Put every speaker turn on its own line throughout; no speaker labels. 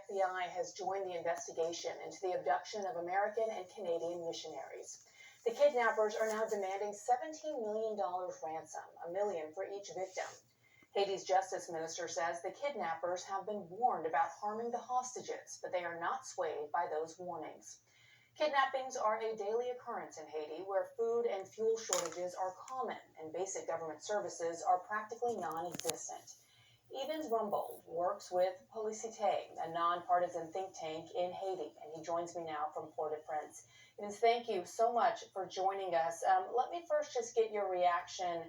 FBI has joined the investigation into the abduction of American and Canadian missionaries. The kidnappers are now demanding $17 million ransom, $1 million for each victim. Haiti's justice minister says the kidnappers have been warned about harming the hostages, but they are not swayed by those warnings. Kidnappings are a daily occurrence in Haiti, where food and fuel shortages are common and basic government services are practically non-existent. Yvens Rumbolt works with Policite, a nonpartisan think tank in Haiti, and he joins me now from Port-au-Prince. Yvens, thank you so much for joining us. Let me first just get your reaction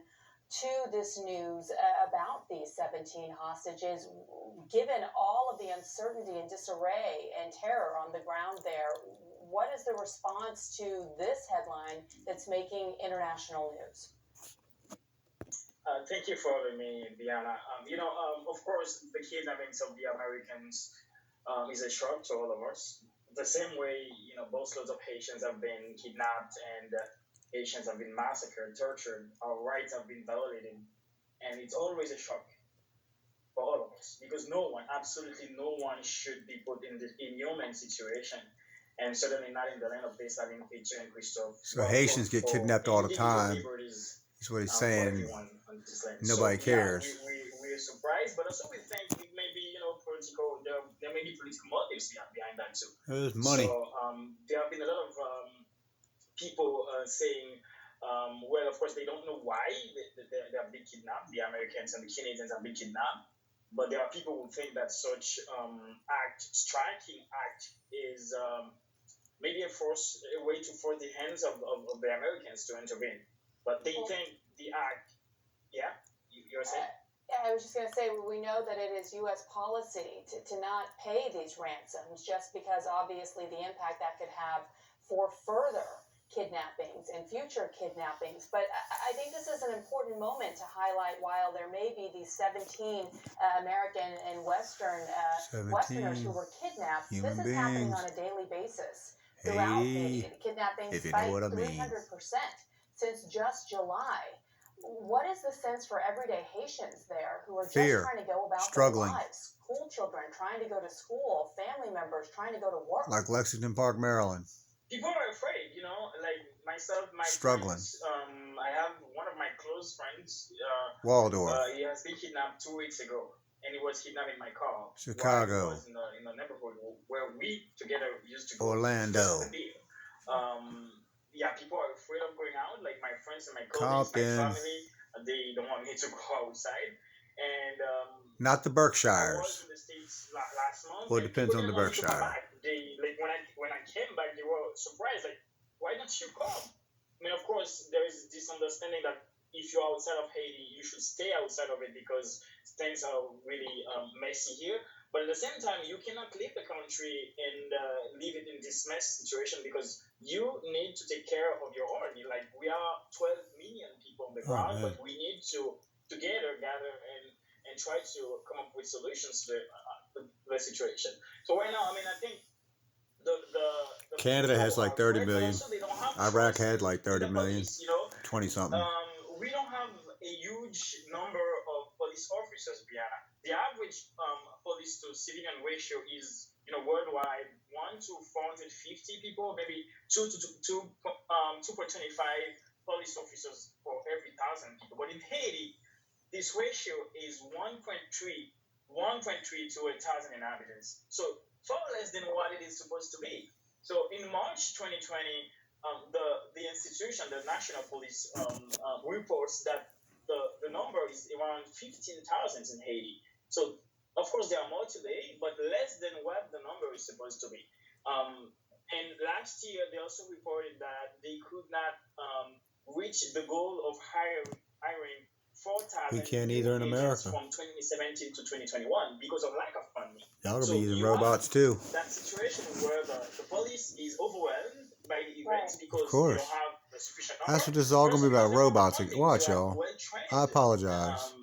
to this news about these 17 hostages. Given all of the uncertainty and disarray and terror on the ground there, what is the response to this headline that's making international news?
Thank you for having me, Diana. Of course, the kidnappings of the Americans is a shock to all of us. The same way, boatloads of Haitians have been kidnapped and Haitians have been massacred, tortured, our rights have been violated. And it's always a shock for all of us because no one, absolutely no one, should be put in this inhuman situation. And certainly not in the land of peace, having Peter and Christophe.
So Haitians get kidnapped all the time. That's what he's saying. Nobody cares.
We're surprised, but also we think it may be, political. There may be political motives behind that too.
There's money.
So there have been a lot of people saying, well, of course, they don't know why they have been kidnapped. The Americans and the Canadians have been kidnapped. But there are people who think that such striking act is maybe a way to force the hands of the Americans to intervene. But they think the act, yeah, you're saying?
I was just going to say, we know that it is U.S. policy to not pay these ransoms just because obviously the impact that could have for further kidnappings and future kidnappings. But I think this is an important moment to highlight while there may be these 17 American and Westerners who were kidnapped. This is happening on a daily basis throughout Haiti. Kidnappings spiked 300% since just July. What is the sense for everyday Haitians there who are just trying to go about
struggling,
their lives? School children trying to go to school, family members trying to go to work.
Like Lexington Park, Maryland.
People are afraid, like myself, my
struggling.
Friends, I have one of my close friends,
Waldorf.
He has been kidnapped 2 weeks ago, and he was kidnapped in my car.
Chicago.
He was in the neighborhood where we together used to go.
Orlando.
Yeah, people are afraid of going out. Like my friends and my colleagues, my family, they don't want me to go outside. And
not the Berkshires.
I was in the States last month.
Well, it depends on the Berkshire.
When I came back, they were surprised. Like, why don't you come? I mean, of course, there is this understanding that if you're outside of Haiti, you should stay outside of it because things are really messy here. But at the same time, you cannot leave the country and leave it in this mess situation because you need to take care of your own. Like, we are 12 million people on the ground, but we need to gather and try to come up with solutions to the situation. So right now, I mean, I think the
Canada has like 30 million. Iraq had like 30 million. 20-something.
We don't have a huge number of police officers, Brianna. The average police to civilian ratio is, worldwide 1 to 450 people, maybe 2.25 police officers for every 1,000 people. But in Haiti, this ratio is 1.3 to 1,000 inhabitants. So far less than what it is supposed to be. So in March 2020, the institution, the National Police, reports that the number is around 15,000 in Haiti. So of course there are more today, but less than what the number is supposed to be. And last year they also reported that they could not reach the goal of hiring 4,000
we can't either in America
from 2017 to 2021 because of lack of funding.
Y'all gonna be using robots too.
That situation where the police is overwhelmed by the events because
they don't
have the sufficient number.
That's what this is all gonna be about, robots. Watch, y'all. I apologize.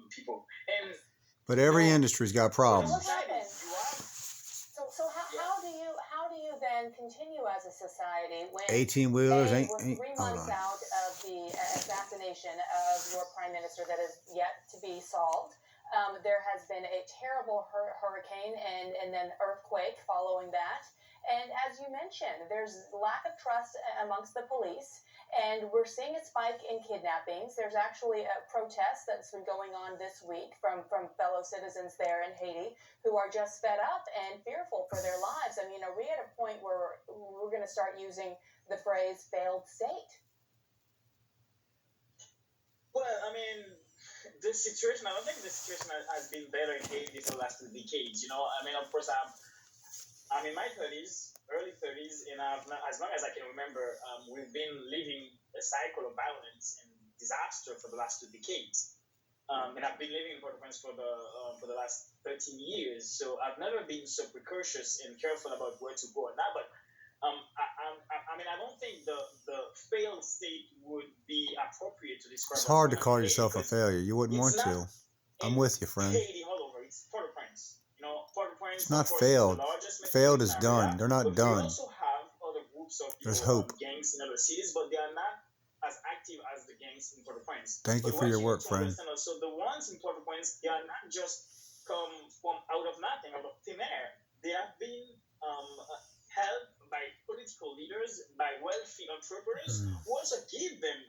But every industry's got problems.
So how do you then continue as a society when
18-wheelers
we're 3 months out of the assassination of your prime minister that is yet to be solved? There has been a terrible hurricane and then earthquake following that. And as you mentioned, there's lack of trust amongst the police. And we're seeing a spike in kidnappings. There's actually a protest that's been going on this week from fellow citizens there in Haiti who are just fed up and fearful for their lives. I mean, are we at a point where we're going to start using the phrase failed state?
Well, I mean, the situation, I don't think the situation has been better in Haiti for the last 2 decades. I mean, of course, I'm in my 30s, early 30s, and as long as I can remember, we've been living a cycle of violence and disaster for the last 2 decades. And I've been living in Port-au-Prince for the last 13 years, so I've never been so precautious and careful about where to go now. But I mean, I don't think the failed state would be appropriate to describe.
It's hard to call yourself a failure. You wouldn't want to. I'm with you, friend.
Haiti all over. It's Port-au-Prince. Port-au-Prince.
It's not failed. Failed is done. They're not done.
We also have other groups of
There's hope.
Gangs in other cities, but they are not as active as the gangs in Port-au-Prince.
Thank you for your work, friend.
So the ones in Port-au-Prince, they are not just come from out of nothing, out of thin air. They have been helped by political leaders, by wealthy entrepreneurs, who also give them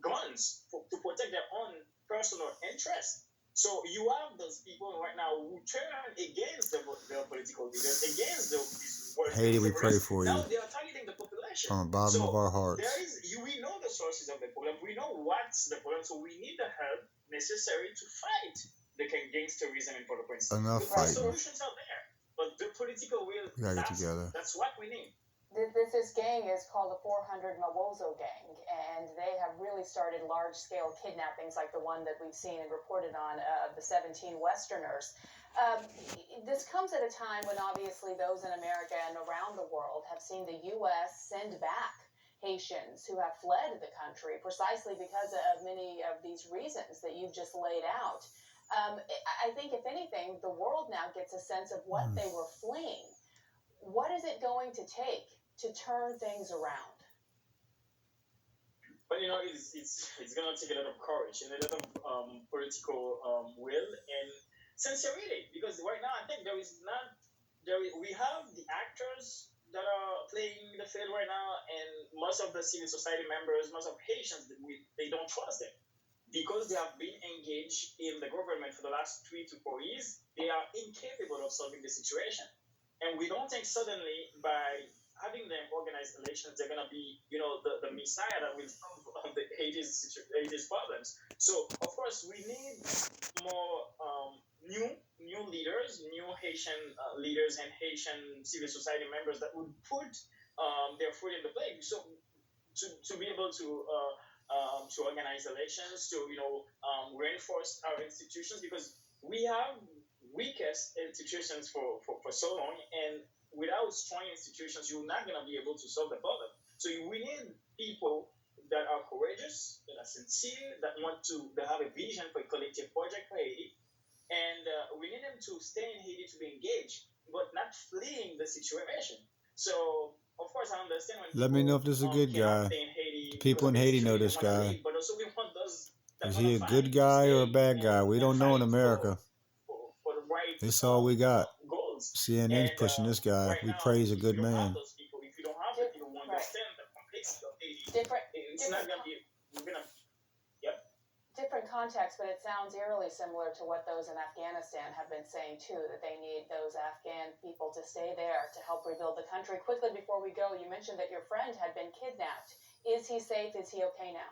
guns to protect their own personal interests. So you have those people right now who turn against the political leaders, against these
Haiti, we pray for you.
Now they are targeting the population.
From the bottom of our hearts.
We know the sources of the problem. We know what's the problem. So we need the help necessary to fight the gangsterism in Port-au-Prince.
Enough
the
fighting.
solutions out there, but the political will.
We gotta get together.
That's what we need.
This gang is called the 400 Mawozo Gang, and they have really started large-scale kidnappings like the one that we've seen and reported on of the 17 Westerners. This comes at a time when obviously those in America and around the world have seen the U.S. send back Haitians who have fled the country precisely because of many of these reasons that you've just laid out. I think, if anything, the world now gets a sense of what they were fleeing. What is it going to take to turn things around?
But it's going to take a lot of courage and a lot of political will and sincerity, because right now I think we have the actors that are playing the field right now, and most of the civil society members, most of Haitians, they don't trust them because they have been engaged in the government for the last 3 to 4 years. They are incapable of solving the situation, and we don't think suddenly by having them organize elections, they're going to be, the messiah that will solve the Haiti's problems. So, of course, we need more new leaders, new Haitian leaders and Haitian civil society members that would put their foot in the plate. So, to be able to organize elections, to reinforce our institutions, because we have weakest institutions for so long, and without strong institutions, you're not going to be able to solve the problem. So we need people that are courageous, that are sincere, that have a vision for a collective project for Haiti. And we need them to stay in Haiti, to be engaged, but not fleeing the situation. So, of course, I understand when
let me know if this is a good guy. People in Haiti know this guy.
Leave, but also we want those
is he a good guy or a bad guy? We don't know in America.
For the right,
this is all we got.
Goals.
CNN's pushing this guy.
Right
we
now,
pray he's a good man.
If you don't have the people who understand the complexity of Haiti, it's not going to be.
Different context, but it sounds eerily similar to what those in Afghanistan have been saying too, that they need those Afghan people to stay there to help rebuild the country. Quickly before we go, you mentioned that your friend had been kidnapped. Is he safe? Is he okay now?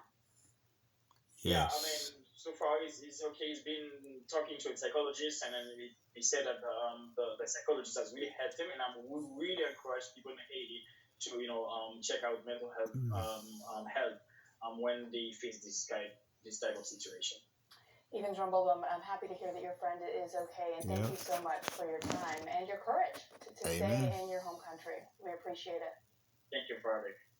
Yes. Yeah, I mean, so far he's okay. He's been talking to a psychologist, and then he said that the psychologist has really helped him, and I would really encourage people in Haiti to check out mental health help when they face this type of situation.
Yvens Rumbolt, I'm happy to hear that your friend is okay, and thank you so much for your time and your courage to stay in your home country. We appreciate it.
Thank you for having me.